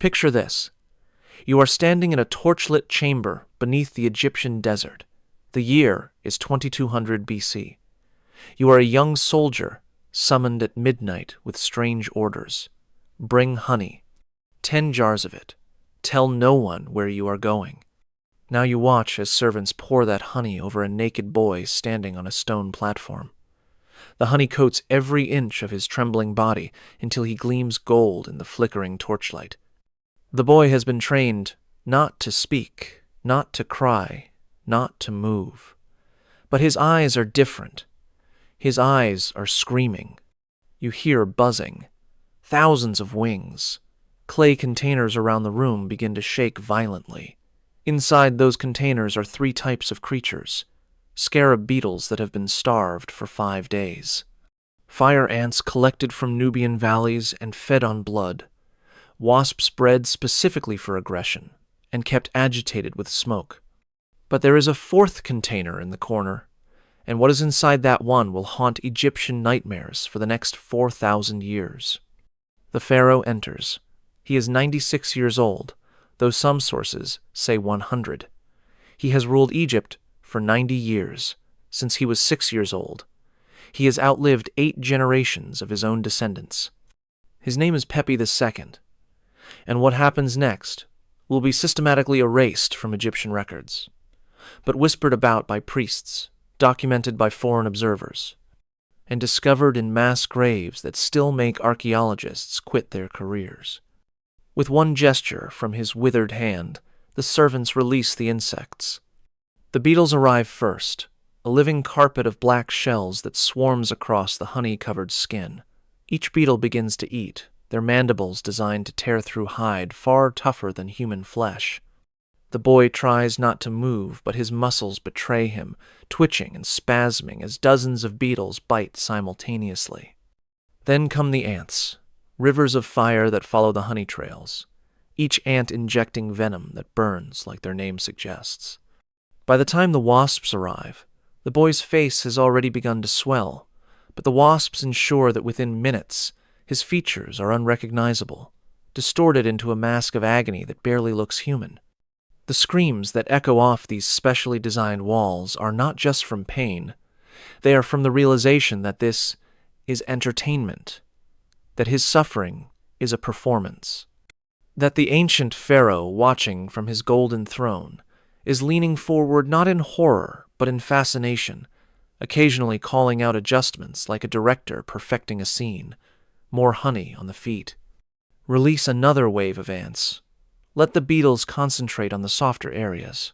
Picture this. You are standing in a torchlit chamber beneath the Egyptian desert. The year is 2200 BC. You are a young soldier summoned at midnight with strange orders. Bring honey, 10 jars of it. Tell no one where you are going. Now you watch as servants pour that honey over a naked boy standing on a stone platform. The honey coats every inch of his trembling body until he gleams gold in the flickering torchlight. The boy has been trained not to speak, not to cry, not to move. But his eyes are different. His eyes are screaming. You hear buzzing. Thousands of wings. Clay containers around the room begin to shake violently. Inside those containers are 3 types of creatures. Scarab beetles that have been starved for 5 days. Fire ants collected from Nubian valleys and fed on blood. Wasps bred specifically for aggression and kept agitated with smoke. But there is a 4th container in the corner, and what is inside that one will haunt Egyptian nightmares for the next 4,000 years. The Pharaoh enters. He is 96 years old, though some sources say 100. He has ruled Egypt for 90 years, since he was 6 years old. He has outlived 8 generations of his own descendants. His name is Pepi II, and what happens next will be systematically erased from Egyptian records, but whispered about by priests, documented by foreign observers, and discovered in mass graves that still make archaeologists quit their careers. With one gesture from his withered hand, the servants release the insects. The beetles arrive first, a living carpet of black shells that swarms across the honey-covered skin. Each beetle begins to eat, their mandibles designed to tear through hide far tougher than human flesh. The boy tries not to move, but his muscles betray him, twitching and spasming as dozens of beetles bite simultaneously. Then come the ants, rivers of fire that follow the honey trails, each ant injecting venom that burns like their name suggests. By the time the wasps arrive, the boy's face has already begun to swell, but the wasps ensure that within minutes, his features are unrecognizable, distorted into a mask of agony that barely looks human. The screams that echo off these specially designed walls are not just from pain. They are from the realization that this is entertainment, that his suffering is a performance, that the ancient Pharaoh watching from his golden throne is leaning forward not in horror but in fascination, occasionally calling out adjustments like a director perfecting a scene. More honey on the feet. Release another wave of ants. Let the beetles concentrate on the softer areas.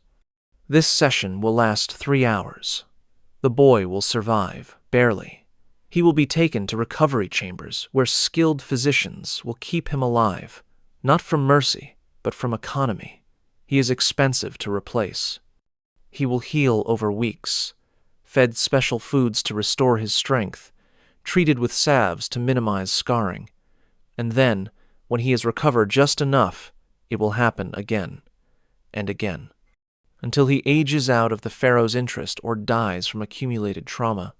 This session will last 3 hours. The boy will survive, barely. He will be taken to recovery chambers where skilled physicians will keep him alive, not from mercy, but from economy. He is expensive to replace. He will heal over weeks, fed special foods to restore his strength, treated with salves to minimize scarring, and then, when he has recovered just enough, it will happen again and again, until he ages out of the Pharaoh's interest or dies from accumulated trauma.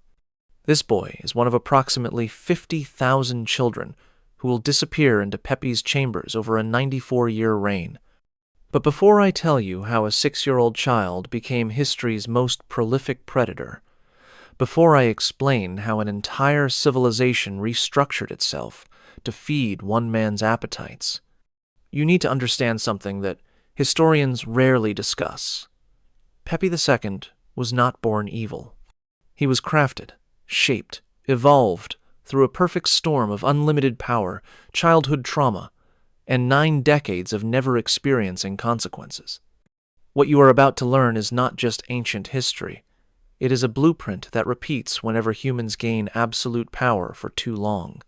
This boy is one of approximately 50,000 children who will disappear into Pepi's chambers over a 94-year reign. But before I tell you how a 6-year-old child became history's most prolific predator, before I explain how an entire civilization restructured itself to feed one man's appetites, you need to understand something that historians rarely discuss. Pepi II was not born evil. He was crafted, shaped, evolved through a perfect storm of unlimited power, childhood trauma, and 9 decades of never experiencing consequences. What you are about to learn is not just ancient history. It is a blueprint that repeats whenever humans gain absolute power for too long.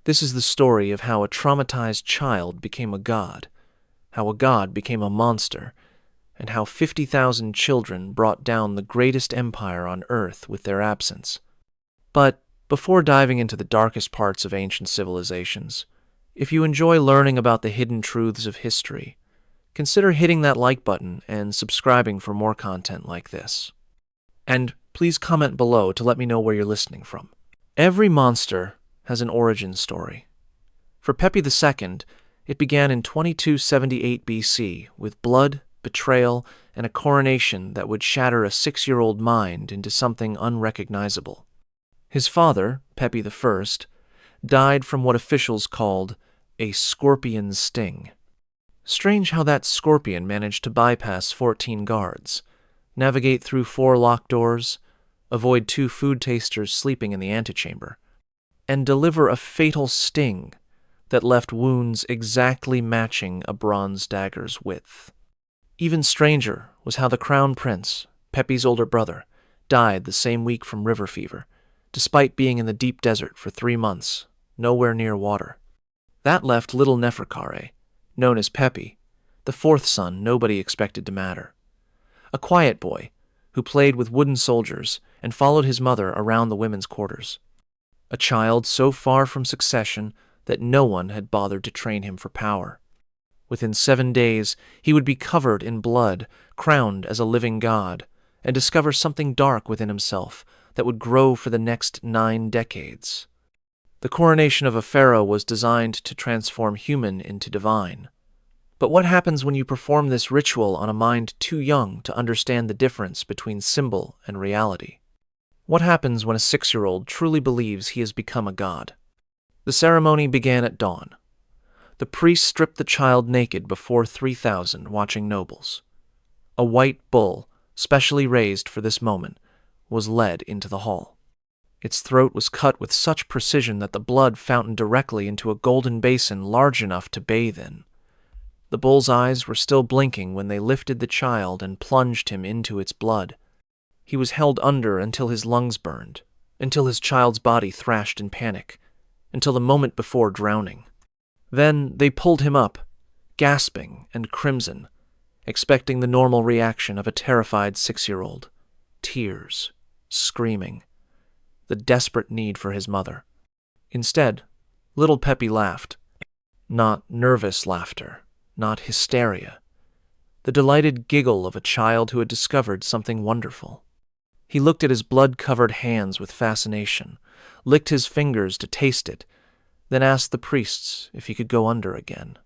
This is the story of how a traumatized child became a god, how a god became a monster, and how 50,000 children brought down the greatest empire on Earth with their absence. But before diving into the darkest parts of ancient civilizations, if you enjoy learning about the hidden truths of history, consider hitting that like button and subscribing for more content like this. And please comment below to let me know where you're listening from. Every monster has an origin story. For Pepi II, It began in 2278 BC with blood, betrayal, and a coronation that would shatter a 6-year-old mind into something unrecognizable. His father, Pepi I, died from what officials called a scorpion sting. Strange how that scorpion managed to bypass 14 guards, navigate through 4 locked doors, avoid 2 food tasters sleeping in the antechamber, and deliver a fatal sting that left wounds exactly matching a bronze dagger's width. Even stranger was how the crown prince, Pepi's older brother, died the same week from river fever, despite being in the deep desert for 3 months, nowhere near water. That left little Neferkare, known as Pepi, the 4th son nobody expected to matter. A quiet boy who played with wooden soldiers and followed his mother around the women's quarters. A child so far from succession that no one had bothered to train him for power. Within 7 days, he would be covered in blood, crowned as a living god, and discover something dark within himself that would grow for the next 9 decades. The coronation of a pharaoh was designed to transform human into divine. But what happens when you perform this ritual on a mind too young to understand the difference between symbol and reality? What happens when a 6-year-old truly believes he has become a god? The ceremony began at dawn. The priest stripped the child naked before 3,000 watching nobles. A white bull, specially raised for this moment, was led into the hall. Its throat was cut with such precision that the blood fountained directly into a golden basin large enough to bathe in. The bull's eyes were still blinking when they lifted the child and plunged him into its blood. He was held under until his lungs burned, until his child's body thrashed in panic, until the moment before drowning. Then they pulled him up, gasping and crimson, expecting the normal reaction of a terrified 6-year-old. Tears, screaming, the desperate need for his mother. Instead, little Pepi laughed. Not nervous laughter, not hysteria. The delighted giggle of a child who had discovered something wonderful. He looked at his blood-covered hands with fascination, licked his fingers to taste it, then asked the priests if he could go under again.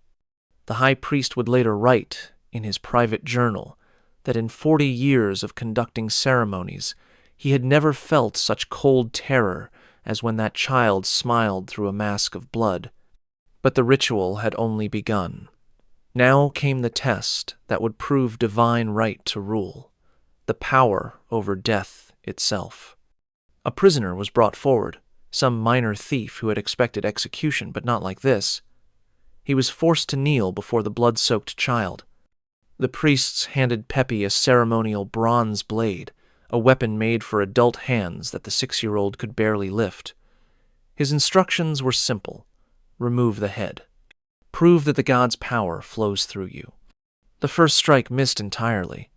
The high priest would later write in his private journal that in 40 years of conducting ceremonies, he had never felt such cold terror as when that child smiled through a mask of blood. But the ritual had only begun. Now came the test that would prove divine right to rule, the power over death itself. A prisoner was brought forward, some minor thief who had expected execution, but not like this. He was forced to kneel before the blood-soaked child. The priests handed Pepi a ceremonial bronze blade, a weapon made for adult hands that the 6-year-old could barely lift. His instructions were simple. Remove the head. Prove that the god's power flows through you. The first strike missed entirely.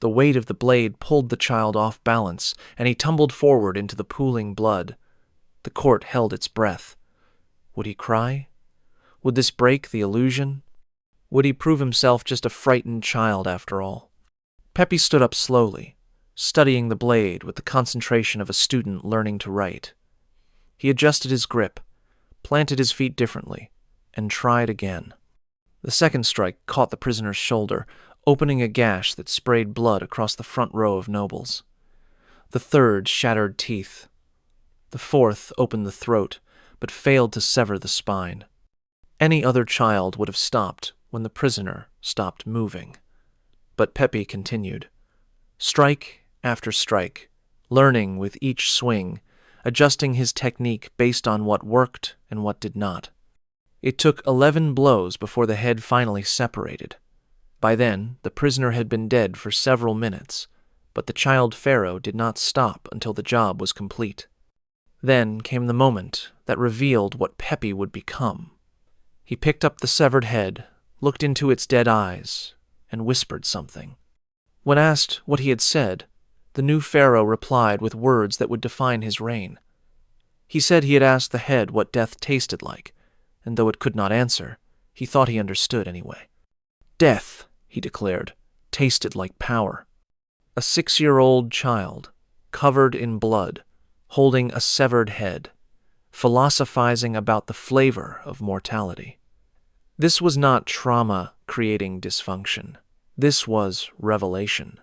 The weight of the blade pulled the child off balance, and he tumbled forward into the pooling blood. The court held its breath. Would he cry? Would this break the illusion? Would he prove himself just a frightened child after all? Pepi stood up slowly, studying the blade with the concentration of a student learning to write. He adjusted his grip, planted his feet differently, and tried again. The second strike caught the prisoner's shoulder, opening a gash that sprayed blood across the front row of nobles. The third shattered teeth. The fourth opened the throat, but failed to sever the spine. Any other child would have stopped when the prisoner stopped moving. But Pepi continued. Strike after strike, learning with each swing, adjusting his technique based on what worked and what did not. It took 11 blows before the head finally separated. By then, the prisoner had been dead for several minutes, but the child pharaoh did not stop until the job was complete. Then came the moment that revealed what Pepi would become. He picked up the severed head, looked into its dead eyes, and whispered something. When asked what he had said, the new pharaoh replied with words that would define his reign. He said he had asked the head what death tasted like, and though it could not answer, he thought he understood anyway. Death, he declared, tasted like power. A 6-year-old child, covered in blood, holding a severed head, philosophizing about the flavor of mortality. This was not trauma creating dysfunction. This was revelation.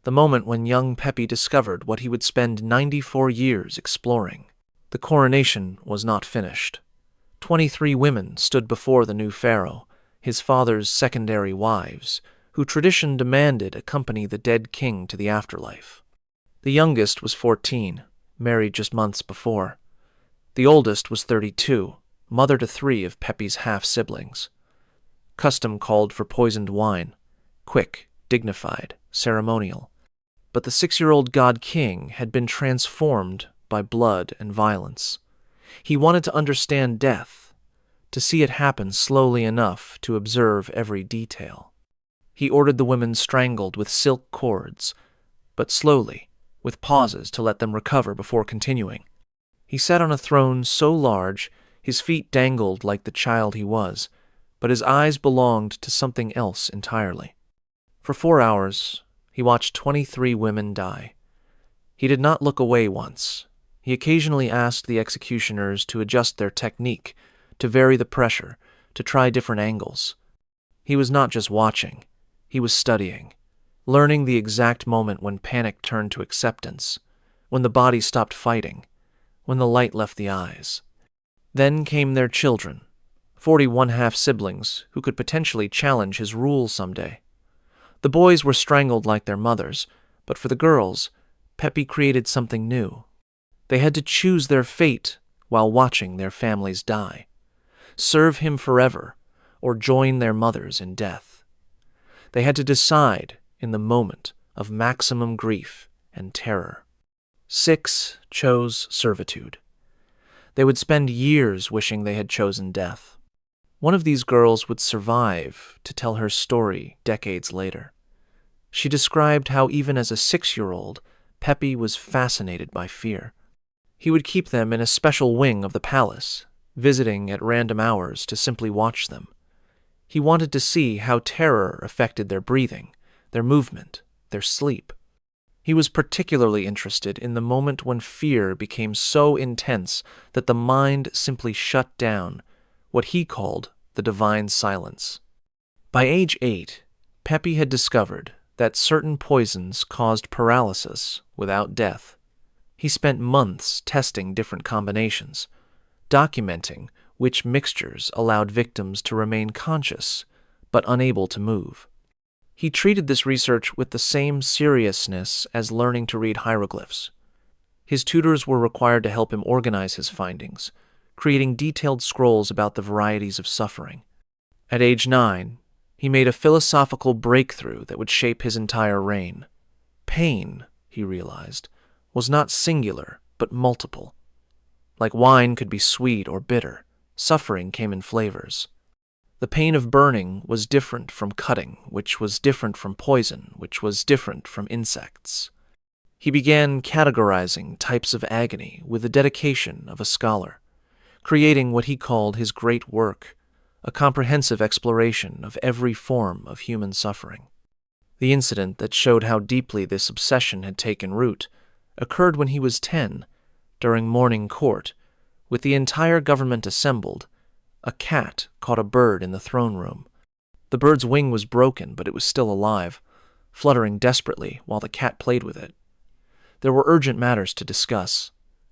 The moment when young Pepi discovered what he would spend 94 years exploring. The coronation was not finished. 23 women stood before the new pharaoh, his father's secondary wives, who tradition demanded accompany the dead king to the afterlife. The youngest was 14, married just months before. The oldest was 32, mother to 3 of Pepi's half-siblings. Custom called for poisoned wine, quick, dignified, ceremonial. But the 6-year-old god king had been transformed by blood and violence. He wanted to understand death, to see it happen slowly enough to observe every detail. He ordered the women strangled with silk cords, but slowly, with pauses to let them recover before continuing. He sat on a throne so large, his feet dangled like the child he was, but his eyes belonged to something else entirely. For 4 hours, he watched 23 women die. He did not look away once. He occasionally asked the executioners to adjust their technique, to vary the pressure, to try different angles. He was not just watching, he was studying, learning the exact moment when panic turned to acceptance, when the body stopped fighting, when the light left the eyes. Then came their children, 41 half-siblings who could potentially challenge his rule someday. The boys were strangled like their mothers, but for the girls, Pepi created something new. They had to choose their fate while watching their families die, serve him forever, or join their mothers in death. They had to decide in the moment of maximum grief and terror. 6 chose servitude. They would spend years wishing they had chosen death. One of these girls would survive to tell her story decades later. She described how even as a 6-year-old, Pepi was fascinated by fear. He would keep them in a special wing of the palace, visiting at random hours to simply watch them. He wanted to see how terror affected their breathing, their movement, their sleep. He was particularly interested in the moment when fear became so intense that the mind simply shut down, what he called the divine silence. By age 8, Pepi had discovered that certain poisons caused paralysis without death. He spent months testing different combinations, documenting which mixtures allowed victims to remain conscious but unable to move. He treated this research with the same seriousness as learning to read hieroglyphs. His tutors were required to help him organize his findings, creating detailed scrolls about the varieties of suffering. At age 9, he made a philosophical breakthrough that would shape his entire reign. Pain, he realized, was not singular but multiple. Like wine could be sweet or bitter, suffering came in flavors. The pain of burning was different from cutting, which was different from poison, which was different from insects. He began categorizing types of agony with the dedication of a scholar, creating what he called his great work, a comprehensive exploration of every form of human suffering. The incident that showed how deeply this obsession had taken root occurred when he was 10, during morning court. With the entire government assembled, a cat caught a bird in the throne room. The bird's wing was broken, but it was still alive, fluttering desperately while the cat played with it. There were urgent matters to discuss.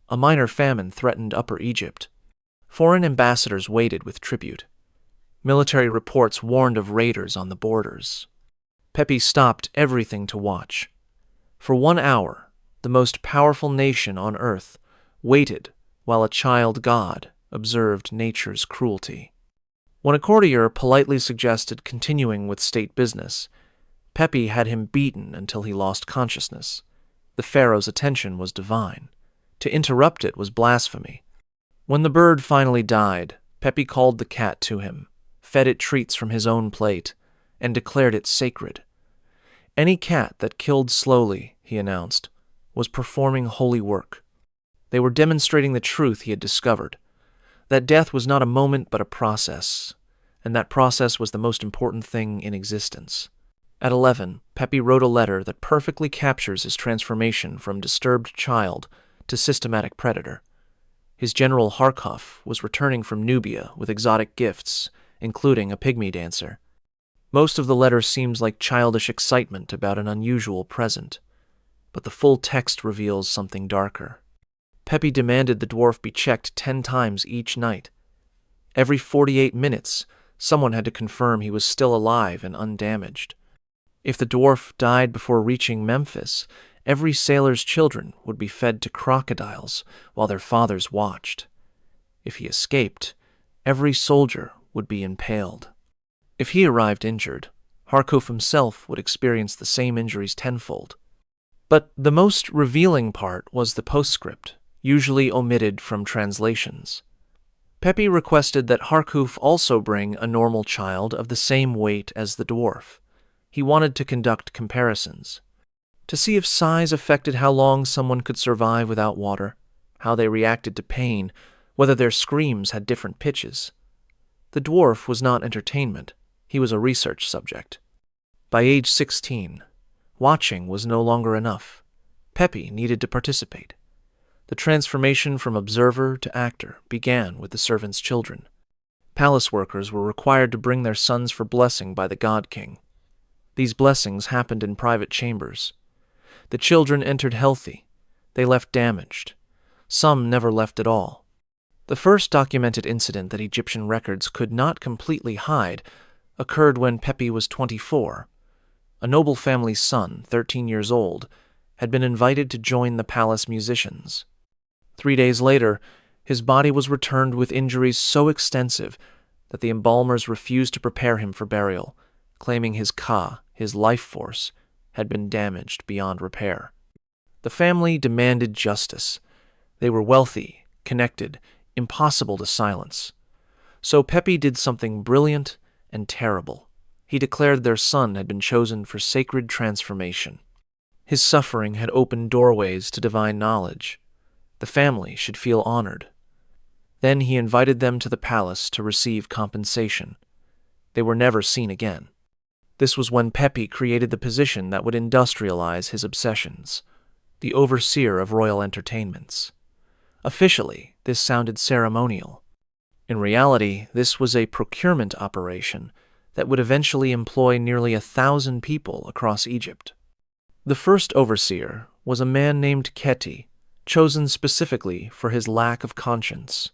A minor famine threatened Upper Egypt. Foreign ambassadors waited with tribute. Military reports warned of raiders on the borders. Pepi stopped everything to watch. For 1 hour, the most powerful nation on earth waited while a child god observed nature's cruelty. When a courtier politely suggested continuing with state business, Pepi had him beaten until he lost consciousness. The pharaoh's attention was divine. To interrupt it was blasphemy. When the bird finally died, Pepi called the cat to him, fed it treats from his own plate, and declared it sacred. Any cat that killed slowly, he announced, was performing holy work. They were demonstrating the truth he had discovered, that death was not a moment but a process, and that process was the most important thing in existence. At 11, Pepi wrote a letter that perfectly captures his transformation from disturbed child to systematic predator. His general Harkov was returning from Nubia with exotic gifts, including a pygmy dancer. Most of the letter seems like childish excitement about an unusual present, but the full text reveals something darker. Pepi demanded the dwarf be checked 10 times each night. Every 48 minutes, someone had to confirm he was still alive and undamaged. If the dwarf died before reaching Memphis, every sailor's children would be fed to crocodiles while their fathers watched. If he escaped, every soldier would be impaled. If he arrived injured, Harkuf himself would experience the same injuries tenfold. But the most revealing part was the postscript, usually omitted from translations. Pepi requested that Harkuf also bring a normal child of the same weight as the dwarf. He wanted to conduct comparisons, to see if size affected how long someone could survive without water, how they reacted to pain, whether their screams had different pitches. The dwarf was not entertainment, he was a research subject. By age 16, watching was no longer enough. Pepi needed to participate. The transformation from observer to actor began with the servants' children. Palace workers were required to bring their sons for blessing by the god king. These blessings happened in private chambers. The children entered healthy. They left damaged. Some never left at all. The first documented incident that Egyptian records could not completely hide occurred when Pepi was 24. A noble family's son, 13 years old, had been invited to join the palace musicians. 3 days later, his body was returned with injuries so extensive that the embalmers refused to prepare him for burial, claiming his ka, his life force, had been damaged beyond repair. The family demanded justice. They were wealthy, connected, impossible to silence. So Pepi did something brilliant and terrible. He declared their son had been chosen for sacred transformation. His suffering had opened doorways to divine knowledge. The family should feel honored. Then he invited them to the palace to receive compensation. They were never seen again. This was when Pepi created the position that would industrialize his obsessions, the overseer of royal entertainments. Officially, this sounded ceremonial. In reality, this was a procurement operation that would eventually employ nearly 1,000 people across Egypt. The first overseer was a man named Keti, chosen specifically for his lack of conscience.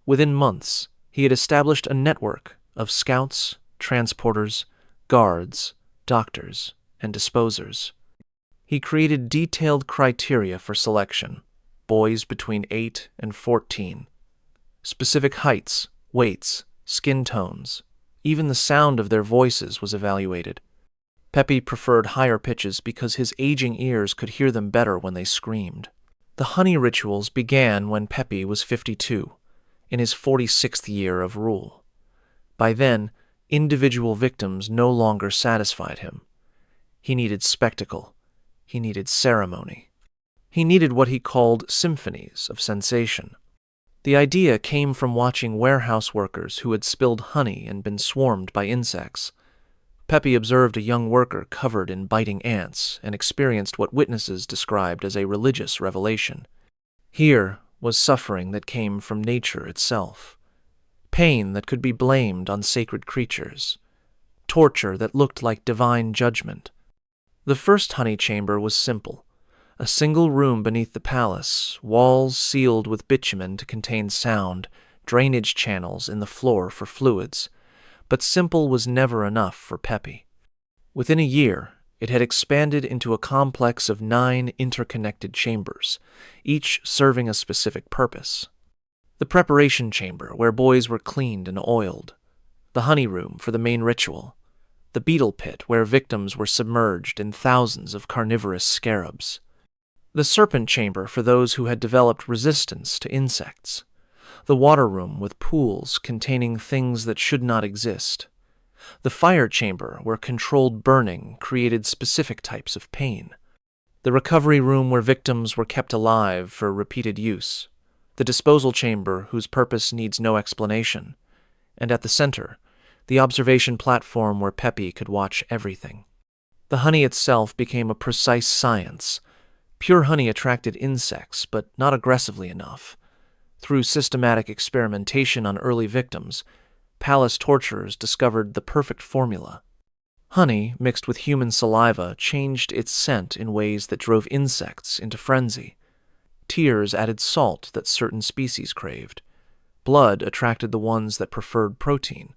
Within months, he had established a network of scouts, transporters, guards, doctors, and disposers. He created detailed criteria for selection, boys between 8 and 14. Specific heights, weights, skin tones, even the sound of their voices was evaluated. Pepi preferred higher pitches because his aging ears could hear them better when they screamed. The honey rituals began when Pepi was 52, in his 46th year of rule. By then, individual victims no longer satisfied him. He needed spectacle. He needed ceremony. He needed what he called symphonies of sensation. The idea came from watching warehouse workers who had spilled honey and been swarmed by insects. Pepi observed a young worker covered in biting ants and experienced what witnesses described as a religious revelation. Here was suffering that came from nature itself, pain that could be blamed on sacred creatures, torture that looked like divine judgment. The first honey chamber was simple, a single room beneath the palace, walls sealed with bitumen to contain sound, drainage channels in the floor for fluids. But simple was never enough for Pepi. Within a year, it had expanded into a complex of 9 interconnected chambers, each serving a specific purpose. The preparation chamber, where boys were cleaned and oiled. The honey room for the main ritual. The beetle pit, where victims were submerged in thousands of carnivorous scarabs. The serpent chamber for those who had developed resistance to insects. The water room with pools containing things that should not exist. The fire chamber where controlled burning created specific types of pain. The recovery room where victims were kept alive for repeated use. The disposal chamber whose purpose needs no explanation. And at the center, the observation platform where Pepi could watch everything. The honey itself became a precise science. Pure honey attracted insects, but not aggressively enough. Through systematic experimentation on early victims, palace torturers discovered the perfect formula. Honey mixed with human saliva changed its scent in ways that drove insects into frenzy. Tears added salt that certain species craved. Blood attracted the ones that preferred protein.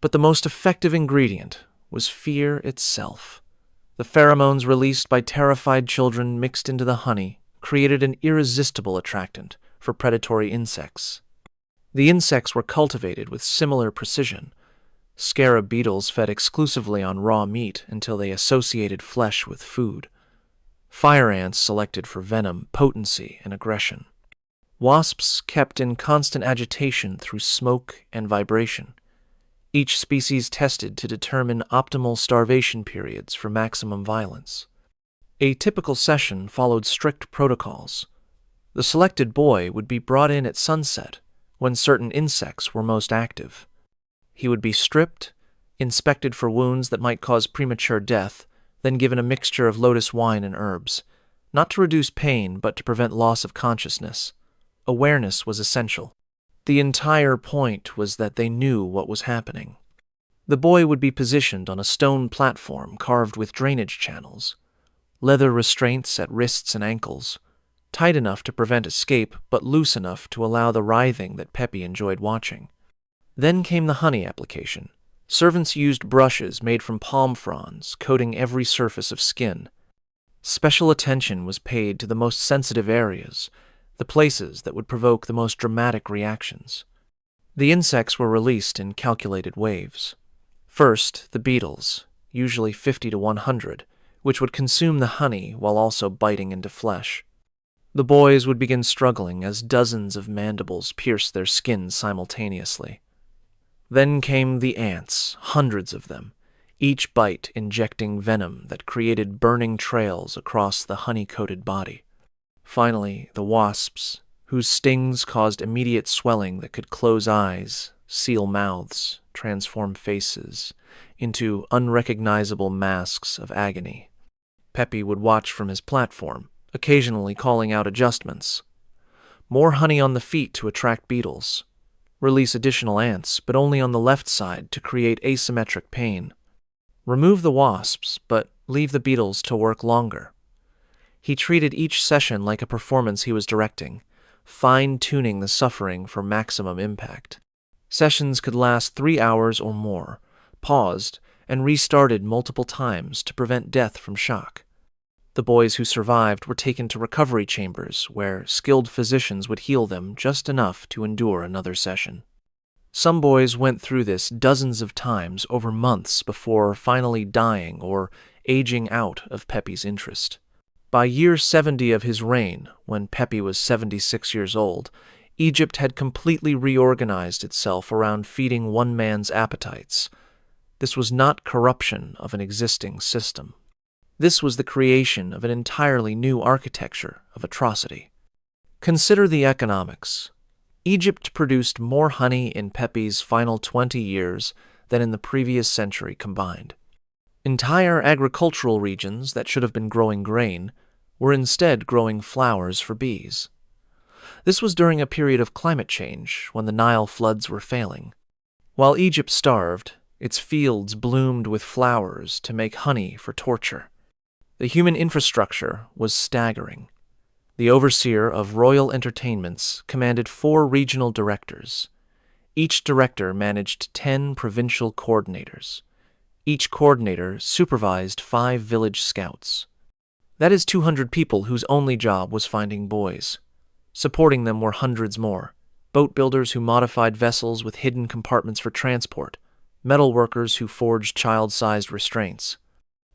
But the most effective ingredient was fear itself. The pheromones released by terrified children mixed into the honey created an irresistible attractant for predatory insects. The insects were cultivated with similar precision. Scarab beetles fed exclusively on raw meat until they associated flesh with food. Fire ants selected for venom, potency, and aggression. Wasps kept in constant agitation through smoke and vibration. Each species tested to determine optimal starvation periods for maximum violence. A typical session followed strict protocols. The selected boy would be brought in at sunset, when certain insects were most active. He would be stripped, inspected for wounds that might cause premature death, then given a mixture of lotus wine and herbs, not to reduce pain but to prevent loss of consciousness. Awareness was essential. The entire point was that they knew what was happening. The boy would be positioned on a stone platform carved with drainage channels, leather restraints at wrists and ankles, tight enough to prevent escape but loose enough to allow the writhing that Pepi enjoyed watching. Then came the honey application. Servants used brushes made from palm fronds, coating every surface of skin. Special attention was paid to the most sensitive areas, the places that would provoke the most dramatic reactions. The insects were released in calculated waves. First, the beetles, usually 50 to 100, which would consume the honey while also biting into flesh. The boys would begin struggling as dozens of mandibles pierced their skin simultaneously. Then came the ants, hundreds of them, each bite injecting venom that created burning trails across the honey-coated body. Finally, the wasps, whose stings caused immediate swelling that could close eyes, seal mouths, transform faces into unrecognizable masks of agony. Pepi would watch from his platform, occasionally calling out adjustments. More honey on the feet to attract beetles. Release additional ants, but only on the left side to create asymmetric pain. Remove the wasps, but leave the beetles to work longer. He treated each session like a performance he was directing, fine-tuning the suffering for maximum impact. Sessions could last 3 hours or more, paused, and restarted multiple times to prevent death from shock. The boys who survived were taken to recovery chambers where skilled physicians would heal them just enough to endure another session. Some boys went through this dozens of times over months before finally dying or aging out of Pepi's interest. By year 70 of his reign, when Pepi was 76 years old, Egypt had completely reorganized itself around feeding one man's appetites. This was not corruption of an existing system. This was the creation of an entirely new architecture of atrocity. Consider the economics. Egypt produced more honey in Pepi's final 20 years than in the previous century combined. Entire agricultural regions that should have been growing grain were instead growing flowers for bees. This was during a period of climate change when the Nile floods were failing. While Egypt starved, its fields bloomed with flowers to make honey for torture. The human infrastructure was staggering. The overseer of royal entertainments commanded 4 regional directors. Each director managed 10 provincial coordinators. Each coordinator supervised 5 village scouts. That is 200 people whose only job was finding boys. Supporting them were hundreds more: boat builders who modified vessels with hidden compartments for transport, metal workers who forged child-sized restraints,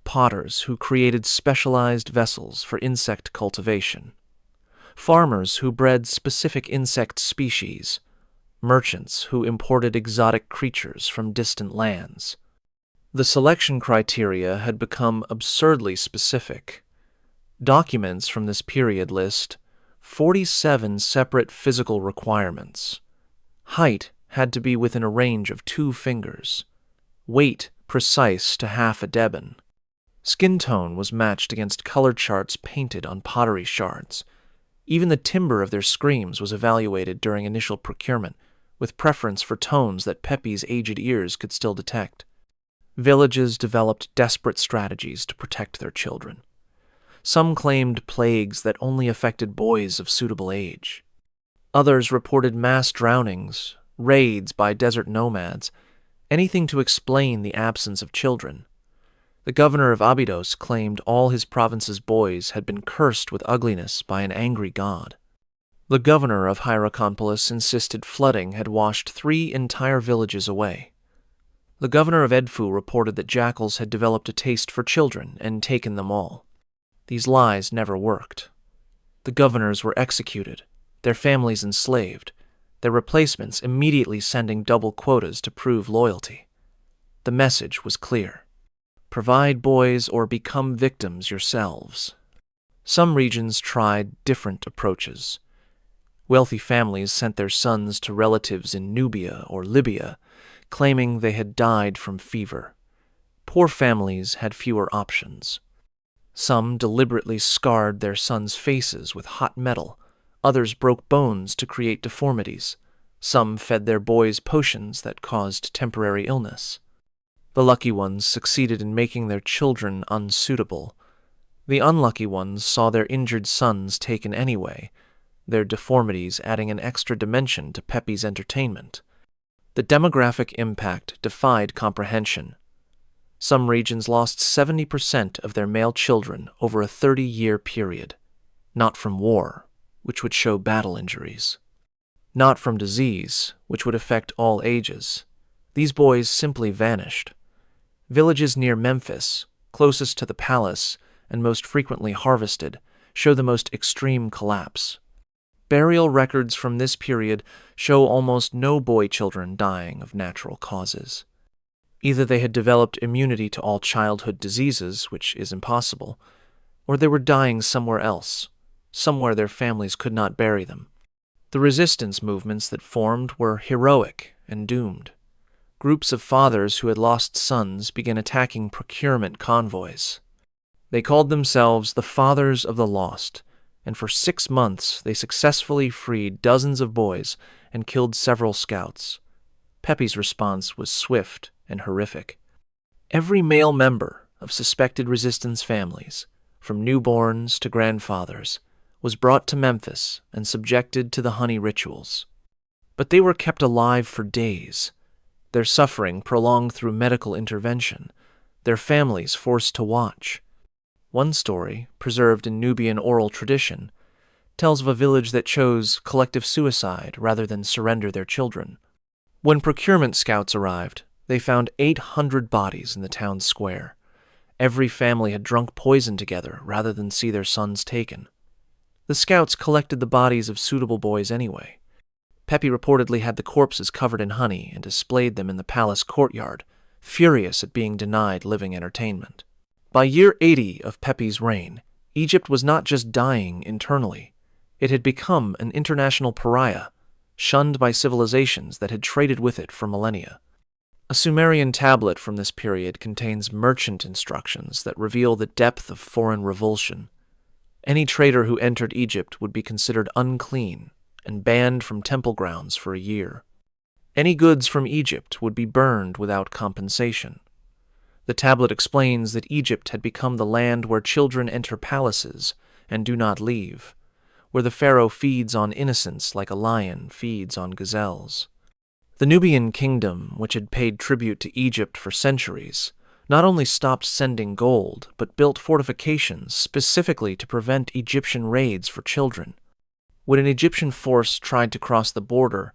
potters who created specialized vessels for insect cultivation, farmers who bred specific insect species, merchants who imported exotic creatures from distant lands. The selection criteria had become absurdly specific. Documents from this period list 47 separate physical requirements. Height had to be within a range of 2 fingers. Weight precise to half a deben. Skin tone was matched against color charts painted on pottery shards. Even the timbre of their screams was evaluated during initial procurement, with preference for tones that Pepi's aged ears could still detect. Villages developed desperate strategies to protect their children. Some claimed plagues that only affected boys of suitable age. Others reported mass drownings, raids by desert nomads, anything to explain the absence of children. The governor of Abydos claimed all his province's boys had been cursed with ugliness by an angry god. The governor of Hierakonpolis insisted flooding had washed 3 entire villages away. The governor of Edfu reported that jackals had developed a taste for children and taken them all. These lies never worked. The governors were executed, their families enslaved, their replacements immediately sending double quotas to prove loyalty. The message was clear: provide boys or become victims yourselves. Some regions tried different approaches. Wealthy families sent their sons to relatives in Nubia or Libya, claiming they had died from fever. Poor families had fewer options. Some deliberately scarred their sons' faces with hot metal. Others broke bones to create deformities. Some fed their boys potions that caused temporary illness. The lucky ones succeeded in making their children unsuitable. The unlucky ones saw their injured sons taken anyway, their deformities adding an extra dimension to Pepi's entertainment. The demographic impact defied comprehension. Some regions lost 70% of their male children over a 30-year period, not from war, which would show battle injuries, not from disease, which would affect all ages. These boys simply vanished. Villages near Memphis, closest to the palace and most frequently harvested, show the most extreme collapse. Burial records from this period show almost no boy children dying of natural causes. Either they had developed immunity to all childhood diseases, which is impossible, or they were dying somewhere else, somewhere their families could not bury them. The resistance movements that formed were heroic and doomed. Groups of fathers who had lost sons began attacking procurement convoys. They called themselves the Fathers of the Lost, and for 6 months they successfully freed dozens of boys and killed several scouts. Pepi's response was swift and horrific. Every male member of suspected resistance families, from newborns to grandfathers, was brought to Memphis and subjected to the honey rituals. But they were kept alive for days, their suffering prolonged through medical intervention, their families forced to watch. One story, preserved in Nubian oral tradition, tells of a village that chose collective suicide rather than surrender their children. When procurement scouts arrived, they found 800 bodies in the town square. Every family had drunk poison together rather than see their sons taken. The scouts collected the bodies of suitable boys anyway. Pepi reportedly had the corpses covered in honey and displayed them in the palace courtyard, furious at being denied living entertainment. By year 80 of Pepi's reign, Egypt was not just dying internally. It had become an international pariah, shunned by civilizations that had traded with it for millennia. A Sumerian tablet from this period contains merchant instructions that reveal the depth of foreign revulsion. Any trader who entered Egypt would be considered unclean and banned from temple grounds for a year. Any goods from Egypt would be burned without compensation. The tablet explains that Egypt had become the land where children enter palaces and do not leave, where the pharaoh feeds on innocents like a lion feeds on gazelles. The Nubian kingdom, which had paid tribute to Egypt for centuries, not only stopped sending gold, but built fortifications specifically to prevent Egyptian raids for children. When an Egyptian force tried to cross the border,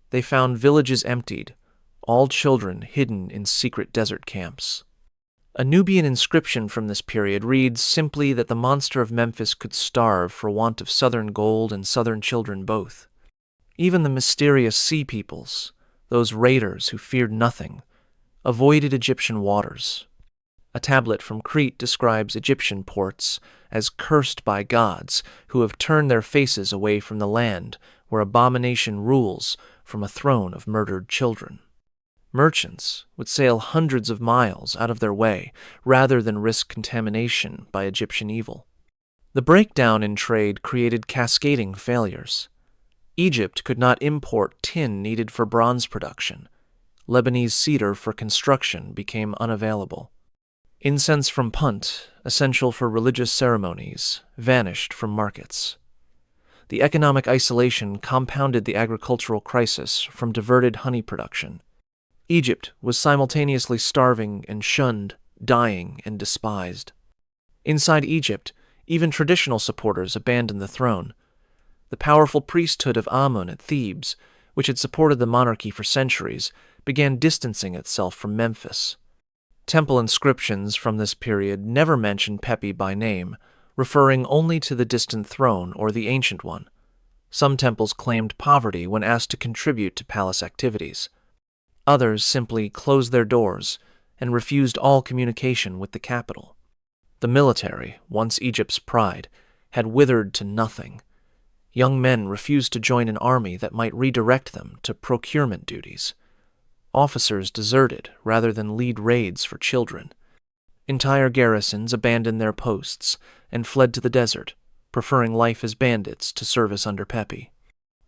they found villages emptied, all children hidden in secret desert camps. A Nubian inscription from this period reads simply that the monster of Memphis could starve for want of southern gold and southern children both. Even the mysterious sea peoples, those raiders who feared nothing, avoided Egyptian waters. A tablet from Crete describes Egyptian ports as cursed by gods who have turned their faces away from the land where abomination rules from a throne of murdered children. Merchants would sail hundreds of miles out of their way rather than risk contamination by Egyptian evil. The breakdown in trade created cascading failures. Egypt could not import tin needed for bronze production. Lebanese cedar for construction became unavailable. Incense from Punt, essential for religious ceremonies, vanished from markets. The economic isolation compounded the agricultural crisis from diverted honey production. Egypt was simultaneously starving and shunned, dying and despised. Inside Egypt, even traditional supporters abandoned the throne. The powerful priesthood of Amun at Thebes, which had supported the monarchy for centuries, began distancing itself from Memphis. Temple inscriptions from this period never mention Pepi by name, referring only to the distant throne or the ancient one. Some temples claimed poverty when asked to contribute to palace activities. Others simply closed their doors and refused all communication with the capital. The military, once Egypt's pride, had withered to nothing. Young men refused to join an army that might redirect them to procurement duties. Officers deserted rather than lead raids for children. Entire garrisons abandoned their posts and fled to the desert, preferring life as bandits to service under Pepi.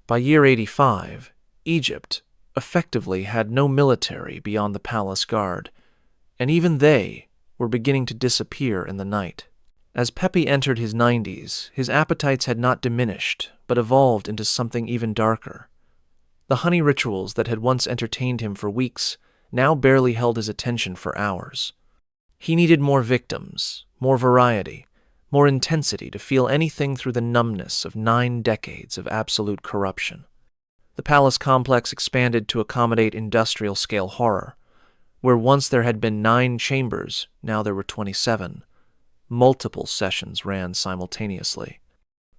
By year 85, Egypt effectively had no military beyond the palace guard, and even they were beginning to disappear in the night. As Pepi entered his 90s, his appetites had not diminished, but evolved into something even darker. The honey rituals that had once entertained him for weeks now barely held his attention for hours. He needed more victims, more variety, more intensity to feel anything through the numbness of 9 decades of absolute corruption. The palace complex expanded to accommodate industrial-scale horror. Where once there had been 9 chambers, now there were 27. Multiple sessions ran simultaneously.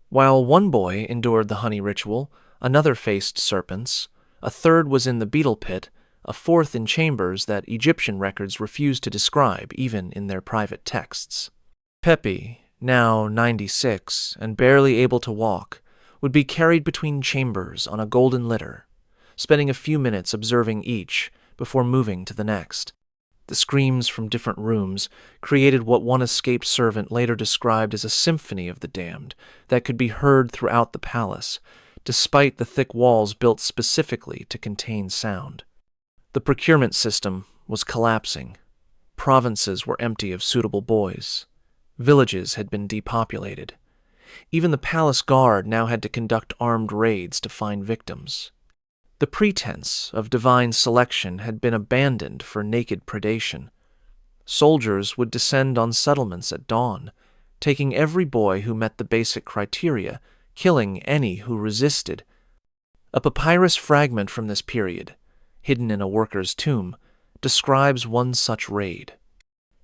While one boy endured the honey ritual, another faced serpents, a third was in the beetle pit, a fourth in chambers that Egyptian records refused to describe even in their private texts. Pepi, now 96 and barely able to walk, would be carried between chambers on a golden litter, spending a few minutes observing each before moving to the next. The screams from different rooms created what one escaped servant later described as a symphony of the damned that could be heard throughout the palace, despite the thick walls built specifically to contain sound. The procurement system was collapsing. Provinces were empty of suitable boys. Villages had been depopulated. Even the palace guard now had to conduct armed raids to find victims. The pretense of divine selection had been abandoned for naked predation. Soldiers would descend on settlements at dawn, taking every boy who met the basic criteria, killing any who resisted. A papyrus fragment from this period, hidden in a worker's tomb, describes one such raid.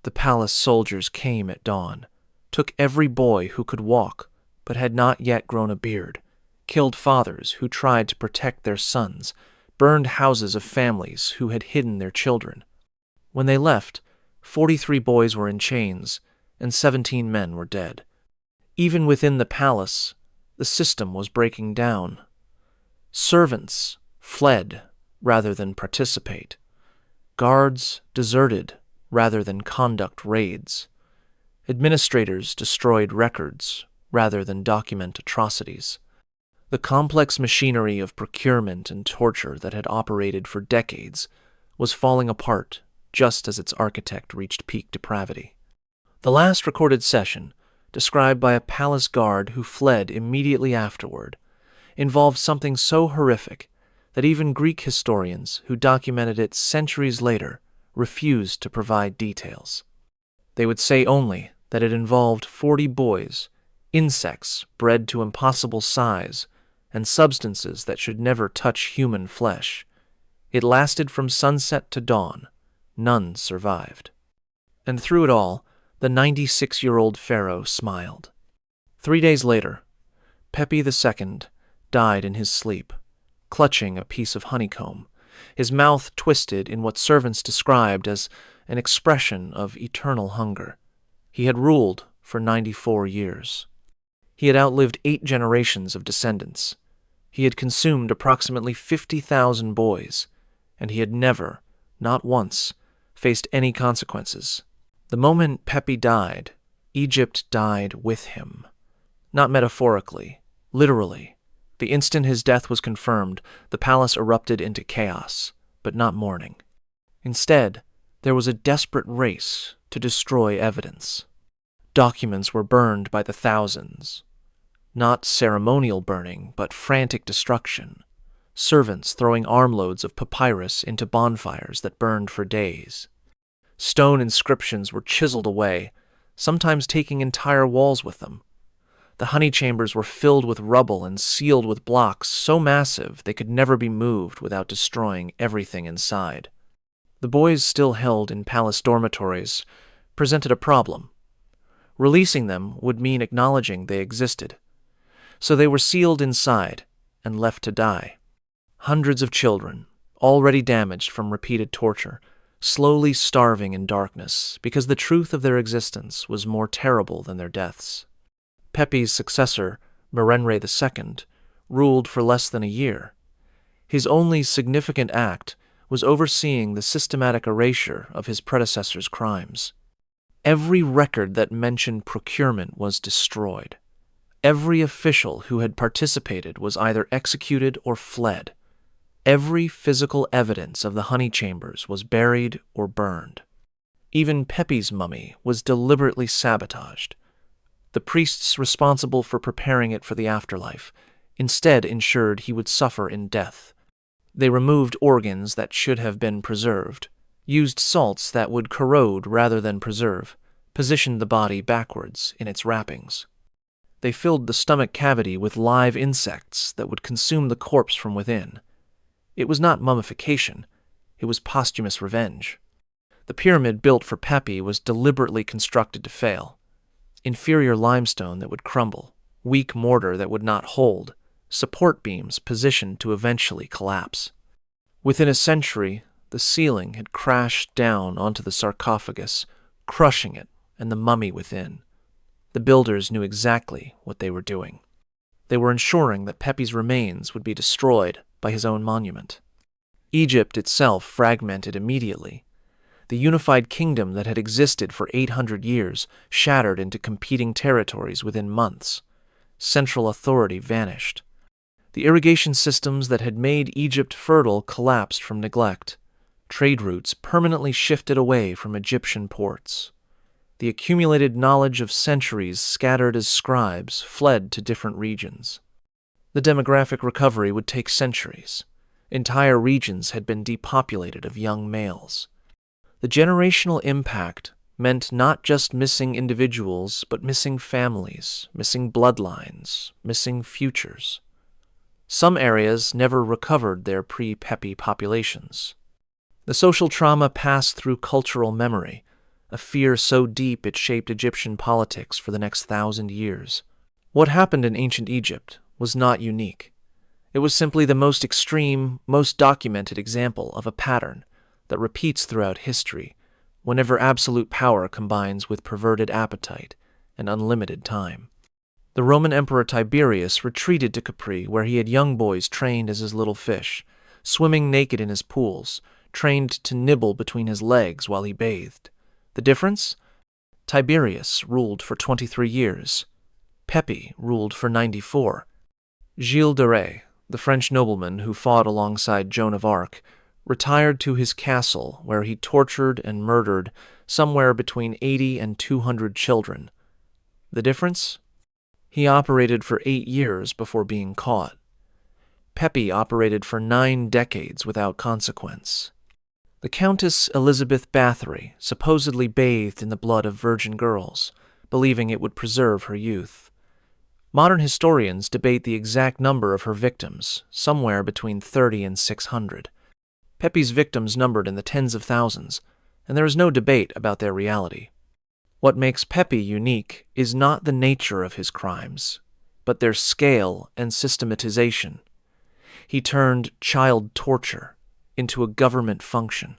The palace soldiers came at dawn, took every boy who could walk but had not yet grown a beard, killed fathers who tried to protect their sons, burned houses of families who had hidden their children. When they left, 43 boys were in chains, and 17 men were dead. Even within the palace, the system was breaking down. Servants fled rather than participate. Guards deserted rather than conduct raids. Administrators destroyed records rather than document atrocities. The complex machinery of procurement and torture that had operated for decades was falling apart just as its architect reached peak depravity. The last recorded session, described by a palace guard who fled immediately afterward, involved something so horrific that even Greek historians who documented it centuries later refused to provide details. They would say only that it involved 40 boys, insects bred to impossible size, and substances that should never touch human flesh. It lasted from sunset to dawn. None survived. And through it all, the 96-year-old Pharaoh smiled. 3 days later, Pepi II died in his sleep, clutching a piece of honeycomb, his mouth twisted in what servants described as an expression of eternal hunger. He had ruled for 94 years. He had outlived 8 generations of descendants. He had consumed approximately 50,000 boys, and he had never, not once, faced any consequences. The moment Pepi died, Egypt died with him. Not metaphorically, literally. The instant his death was confirmed, the palace erupted into chaos, but not mourning. Instead, there was a desperate race to destroy evidence. Documents were burned by the thousands. Not ceremonial burning, but frantic destruction. Servants throwing armloads of papyrus into bonfires that burned for days. Stone inscriptions were chiseled away, sometimes taking entire walls with them. The honey chambers were filled with rubble and sealed with blocks so massive they could never be moved without destroying everything inside. The boys still held in palace dormitories presented a problem. Releasing them would mean acknowledging they existed. So they were sealed inside and left to die. Hundreds of children, already damaged from repeated torture, slowly starving in darkness because the truth of their existence was more terrible than their deaths. Pepi's successor, Merenre II, ruled for less than a year. His only significant act was overseeing the systematic erasure of his predecessor's crimes. Every record that mentioned procurement was destroyed. Every official who had participated was either executed or fled. Every physical evidence of the honey chambers was buried or burned. Even Pepi's mummy was deliberately sabotaged. The priests responsible for preparing it for the afterlife instead ensured he would suffer in death. They removed organs that should have been preserved, used salts that would corrode rather than preserve, positioned the body backwards in its wrappings. They filled the stomach cavity with live insects that would consume the corpse from within. It was not mummification, it was posthumous revenge. The pyramid built for Pepi was deliberately constructed to fail. Inferior limestone that would crumble, weak mortar that would not hold, support beams positioned to eventually collapse. Within a century, the ceiling had crashed down onto the sarcophagus, crushing it and the mummy within. The builders knew exactly what they were doing. They were ensuring that Pepi's remains would be destroyed by his own monument. Egypt itself fragmented immediately. The unified kingdom that had existed for 800 years shattered into competing territories within months. Central authority vanished. The irrigation systems that had made Egypt fertile collapsed from neglect. Trade routes permanently shifted away from Egyptian ports. The accumulated knowledge of centuries scattered as scribes fled to different regions. The demographic recovery would take centuries. Entire regions had been depopulated of young males. The generational impact meant not just missing individuals, but missing families, missing bloodlines, missing futures. Some areas never recovered their pre-Pepi populations. The social trauma passed through cultural memory, a fear so deep it shaped Egyptian politics for the next 1,000 years. What happened in ancient Egypt was not unique. It was simply the most extreme, most documented example of a pattern that repeats throughout history whenever absolute power combines with perverted appetite and unlimited time. The Roman Emperor Tiberius retreated to Capri, where he had young boys trained as his little fish, swimming naked in his pools, trained to nibble between his legs while he bathed. The difference? Tiberius ruled for 23 years. Pepi ruled for 94. Gilles de Rais, the French nobleman who fought alongside Joan of Arc, retired to his castle where he tortured and murdered somewhere between 80 and 200 children. The difference? He operated for 8 years before being caught. Pepi operated for 9 decades without consequence. The Countess Elizabeth Bathory supposedly bathed in the blood of virgin girls, believing it would preserve her youth. Modern historians debate the exact number of her victims, somewhere between 30 and 600. Pepi's victims numbered in the tens of thousands, and there is no debate about their reality. What makes Pepi unique is not the nature of his crimes, but their scale and systematization. He turned child torture into a government function.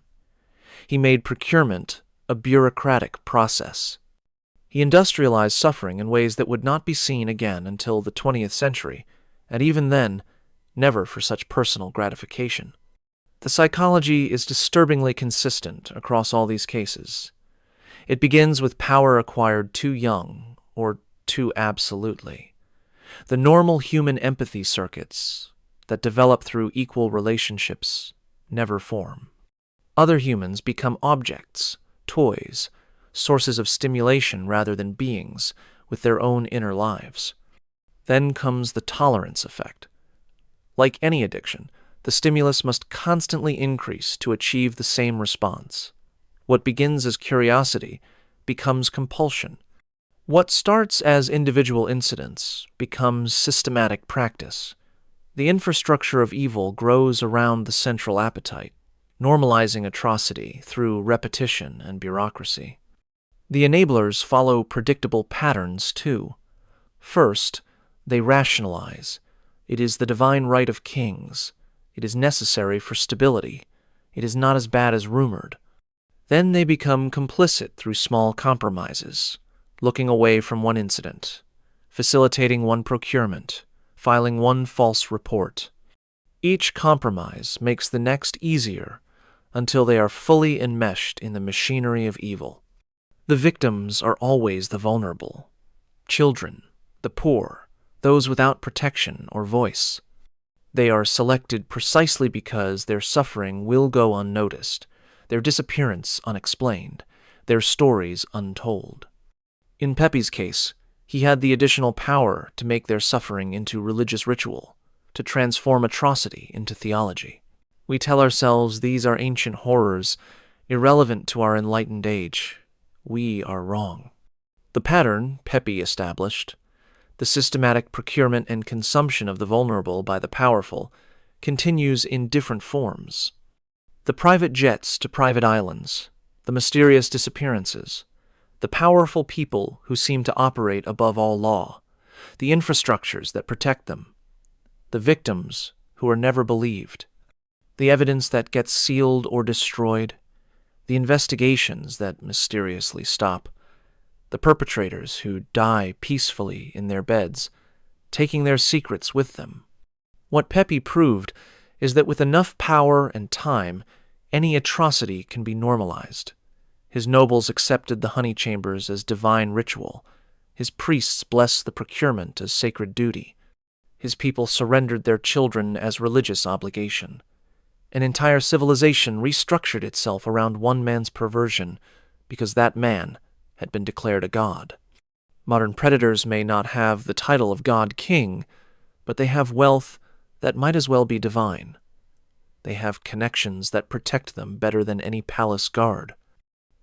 He made procurement a bureaucratic process. He industrialized suffering in ways that would not be seen again until the 20th century, and even then, never for such personal gratification. The psychology is disturbingly consistent across all these cases. It begins with power acquired too young or too absolutely. The normal human empathy circuits that develop through equal relationships never form. Other humans become objects, toys, sources of stimulation rather than beings with their own inner lives. Then comes the tolerance effect. Like any addiction, the stimulus must constantly increase to achieve the same response. What begins as curiosity becomes compulsion. What starts as individual incidents becomes systematic practice. The infrastructure of evil grows around the central appetite, normalizing atrocity through repetition and bureaucracy. The enablers follow predictable patterns, too. First, they rationalize. It is the divine right of kings. It is necessary for stability. It is not as bad as rumored. Then they become complicit through small compromises, looking away from one incident, facilitating one procurement, filing one false report. Each compromise makes the next easier until they are fully enmeshed in the machinery of evil. The victims are always the vulnerable: children, the poor, those without protection or voice. They are selected precisely because their suffering will go unnoticed, their disappearance unexplained, their stories untold. In Pepi's case, he had the additional power to make their suffering into religious ritual, to transform atrocity into theology. We tell ourselves these are ancient horrors, irrelevant to our enlightened age. We are wrong. The pattern Pepi established, the systematic procurement and consumption of the vulnerable by the powerful, continues in different forms. The private jets to private islands, the mysterious disappearances, the powerful people who seem to operate above all law, the infrastructures that protect them, the victims who are never believed, the evidence that gets sealed or destroyed, the investigations that mysteriously stop, the perpetrators who die peacefully in their beds, taking their secrets with them. What Pepi proved is that with enough power and time, any atrocity can be normalized. His nobles accepted the honey chambers as divine ritual. His priests blessed the procurement as sacred duty. His people surrendered their children as religious obligation. An entire civilization restructured itself around one man's perversion because that man had been declared a god. Modern predators may not have the title of God-King, but they have wealth that might as well be divine. They have connections that protect them better than any palace guard.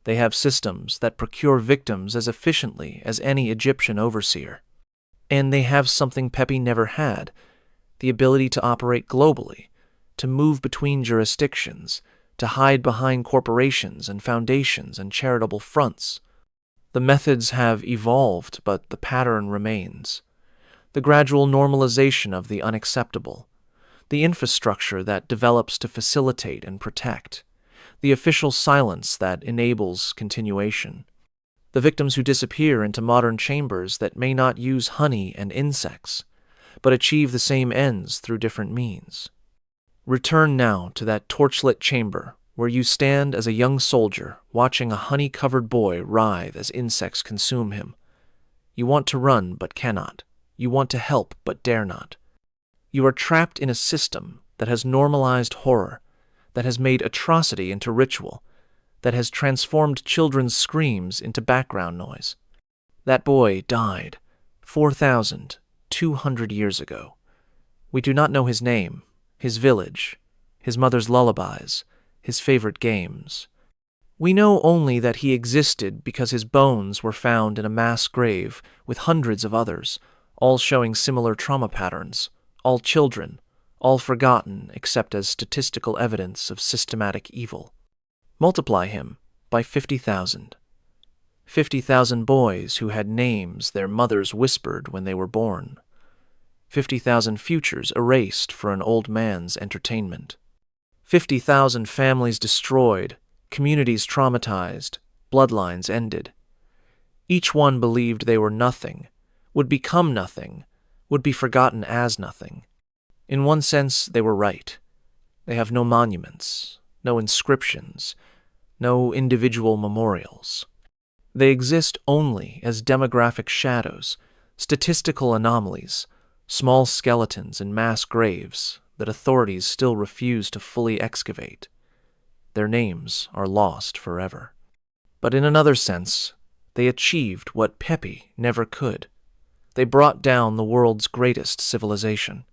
They have systems that procure victims as efficiently as any Egyptian overseer. And they have something Pepi never had, the ability to operate globally, to move between jurisdictions, to hide behind corporations and foundations and charitable fronts. The methods have evolved, but the pattern remains. The gradual normalization of the unacceptable, the infrastructure that develops to facilitate and protect, the official silence that enables continuation, the victims who disappear into modern chambers that may not use honey and insects, but achieve the same ends through different means. Return now to that torchlit chamber where you stand as a young soldier watching a honey-covered boy writhe as insects consume him. You want to run but cannot. You want to help but dare not. You are trapped in a system that has normalized horror, that has made atrocity into ritual, that has transformed children's screams into background noise. That boy died 4,200 years ago. We do not know his name, his village, his mother's lullabies, his favorite games. We know only that he existed because his bones were found in a mass grave with hundreds of others, all showing similar trauma patterns, all children, all forgotten except as statistical evidence of systematic evil. Multiply him by 50,000. 50,000 boys who had names their mothers whispered when they were born. 50,000 futures erased for an old man's entertainment. 50,000 families destroyed, communities traumatized, bloodlines ended. Each one believed they were nothing, would become nothing, would be forgotten as nothing. In one sense, they were right. They have no monuments, no inscriptions, no individual memorials. They exist only as demographic shadows, statistical anomalies, small skeletons in mass graves that authorities still refuse to fully excavate. Their names are lost forever. But in another sense, they achieved what Pepi never could. They brought down the world's greatest civilization.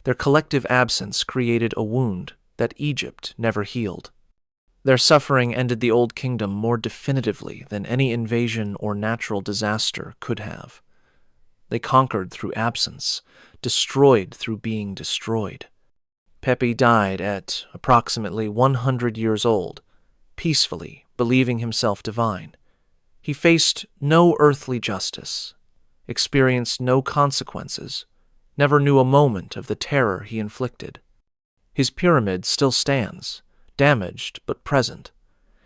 Their collective absence created a wound that Egypt never healed. Their suffering ended the Old Kingdom more definitively than any invasion or natural disaster could have. They conquered through absence, destroyed through being destroyed. Pepi died at approximately 100 years old, peacefully believing himself divine. He faced no earthly justice, experienced no consequences, never knew a moment of the terror he inflicted. His pyramid still stands, damaged but present.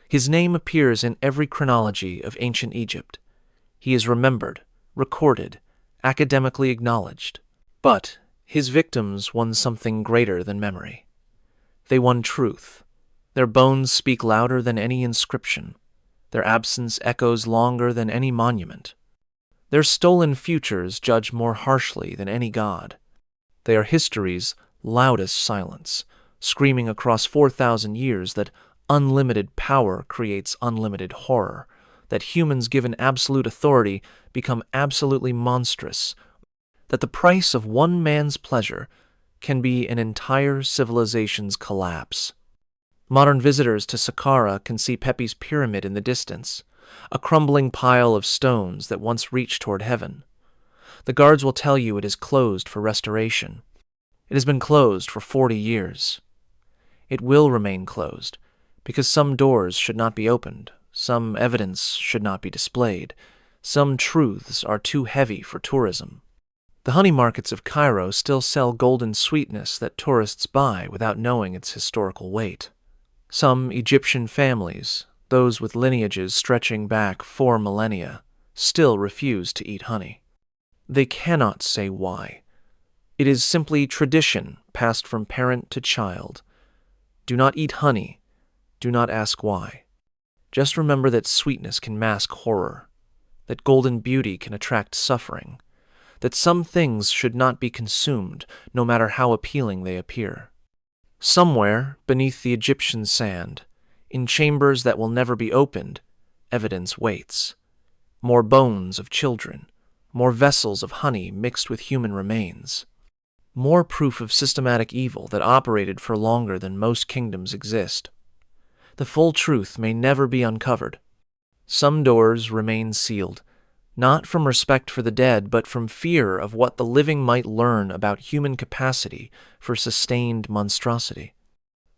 His name appears in every chronology of ancient Egypt. He is remembered, recorded, academically acknowledged. But his victims won something greater than memory. They won truth. Their bones speak louder than any inscription. Their absence echoes longer than any monument. Their stolen futures judge more harshly than any god. They are history's loudest silence, screaming across 4,000 years that unlimited power creates unlimited horror, that humans given absolute authority become absolutely monstrous, that the price of one man's pleasure can be an entire civilization's collapse. Modern visitors to Saqqara can see Pepi's pyramid in the distance, a crumbling pile of stones that once reached toward heaven. The guards will tell you it is closed for restoration. It has been closed for 40 years. It will remain closed, because some doors should not be opened, some evidence should not be displayed, some truths are too heavy for tourism. The honey markets of Cairo still sell golden sweetness that tourists buy without knowing its historical weight. Some Egyptian families, those with lineages stretching back 4 millennia, still refuse to eat honey. They cannot say why. It is simply tradition passed from parent to child. Do not eat honey. Do not ask why. Just remember that sweetness can mask horror, that golden beauty can attract suffering, that some things should not be consumed, no matter how appealing they appear. Somewhere beneath the Egyptian sand, in chambers that will never be opened, evidence waits. More bones of children, more vessels of honey mixed with human remains. More proof of systematic evil that operated for longer than most kingdoms exist. The full truth may never be uncovered. Some doors remain sealed, not from respect for the dead, but from fear of what the living might learn about human capacity for sustained monstrosity.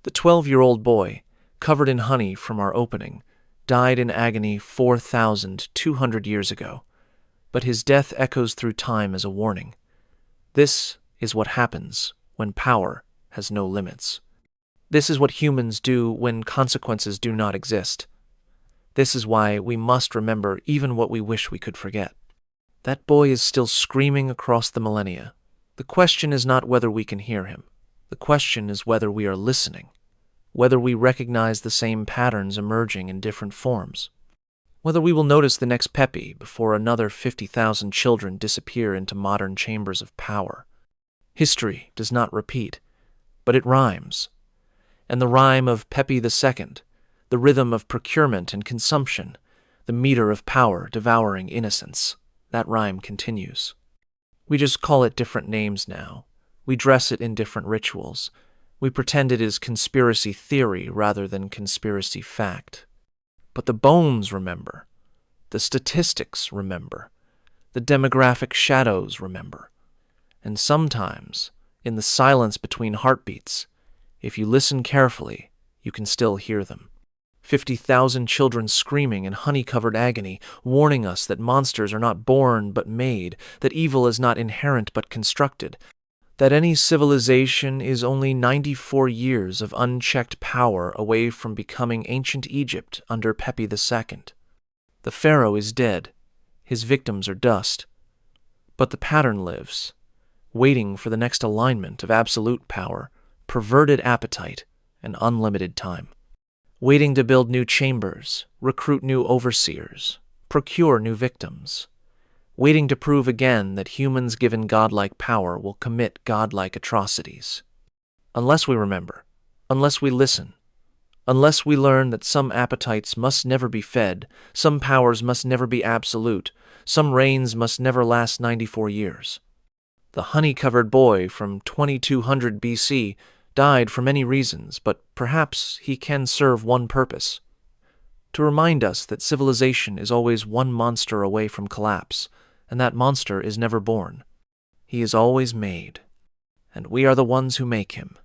The 12-year-old boy, covered in honey from our opening, died in agony 4,200 years ago, but his death echoes through time as a warning. This is what happens when power has no limits. This is what humans do when consequences do not exist. This is why we must remember even what we wish we could forget. That boy is still screaming across the millennia. The question is not whether we can hear him. The question is whether we are listening, whether we recognize the same patterns emerging in different forms, whether we will notice the next Pepi before another 50,000 children disappear into modern chambers of power. History does not repeat, but it rhymes. And the rhyme of Pepi II, the rhythm of procurement and consumption, the meter of power devouring innocence, that rhyme continues. We just call it different names now. We dress it in different rituals. We pretend it is conspiracy theory rather than conspiracy fact. But the bones remember. The statistics remember. The demographic shadows remember. And sometimes, in the silence between heartbeats, if you listen carefully, you can still hear them. 50,000 children screaming in honey-covered agony, warning us that monsters are not born but made, that evil is not inherent but constructed, that any civilization is only 94 years of unchecked power away from becoming ancient Egypt under Pepi II. The Pharaoh is dead. His victims are dust. But the pattern lives, waiting for the next alignment of absolute power, perverted appetite, and unlimited time. Waiting to build new chambers, recruit new overseers, procure new victims. waiting to prove again that humans given godlike power will commit godlike atrocities. Unless we remember, unless we listen, unless we learn that some appetites must never be fed, some powers must never be absolute, some reigns must never last 94 years. The honey-covered boy from 2200 BC died for many reasons, but perhaps he can serve one purpose: to remind us that civilization is always one monster away from collapse, and that monster is never born. He is always made, and we are the ones who make him.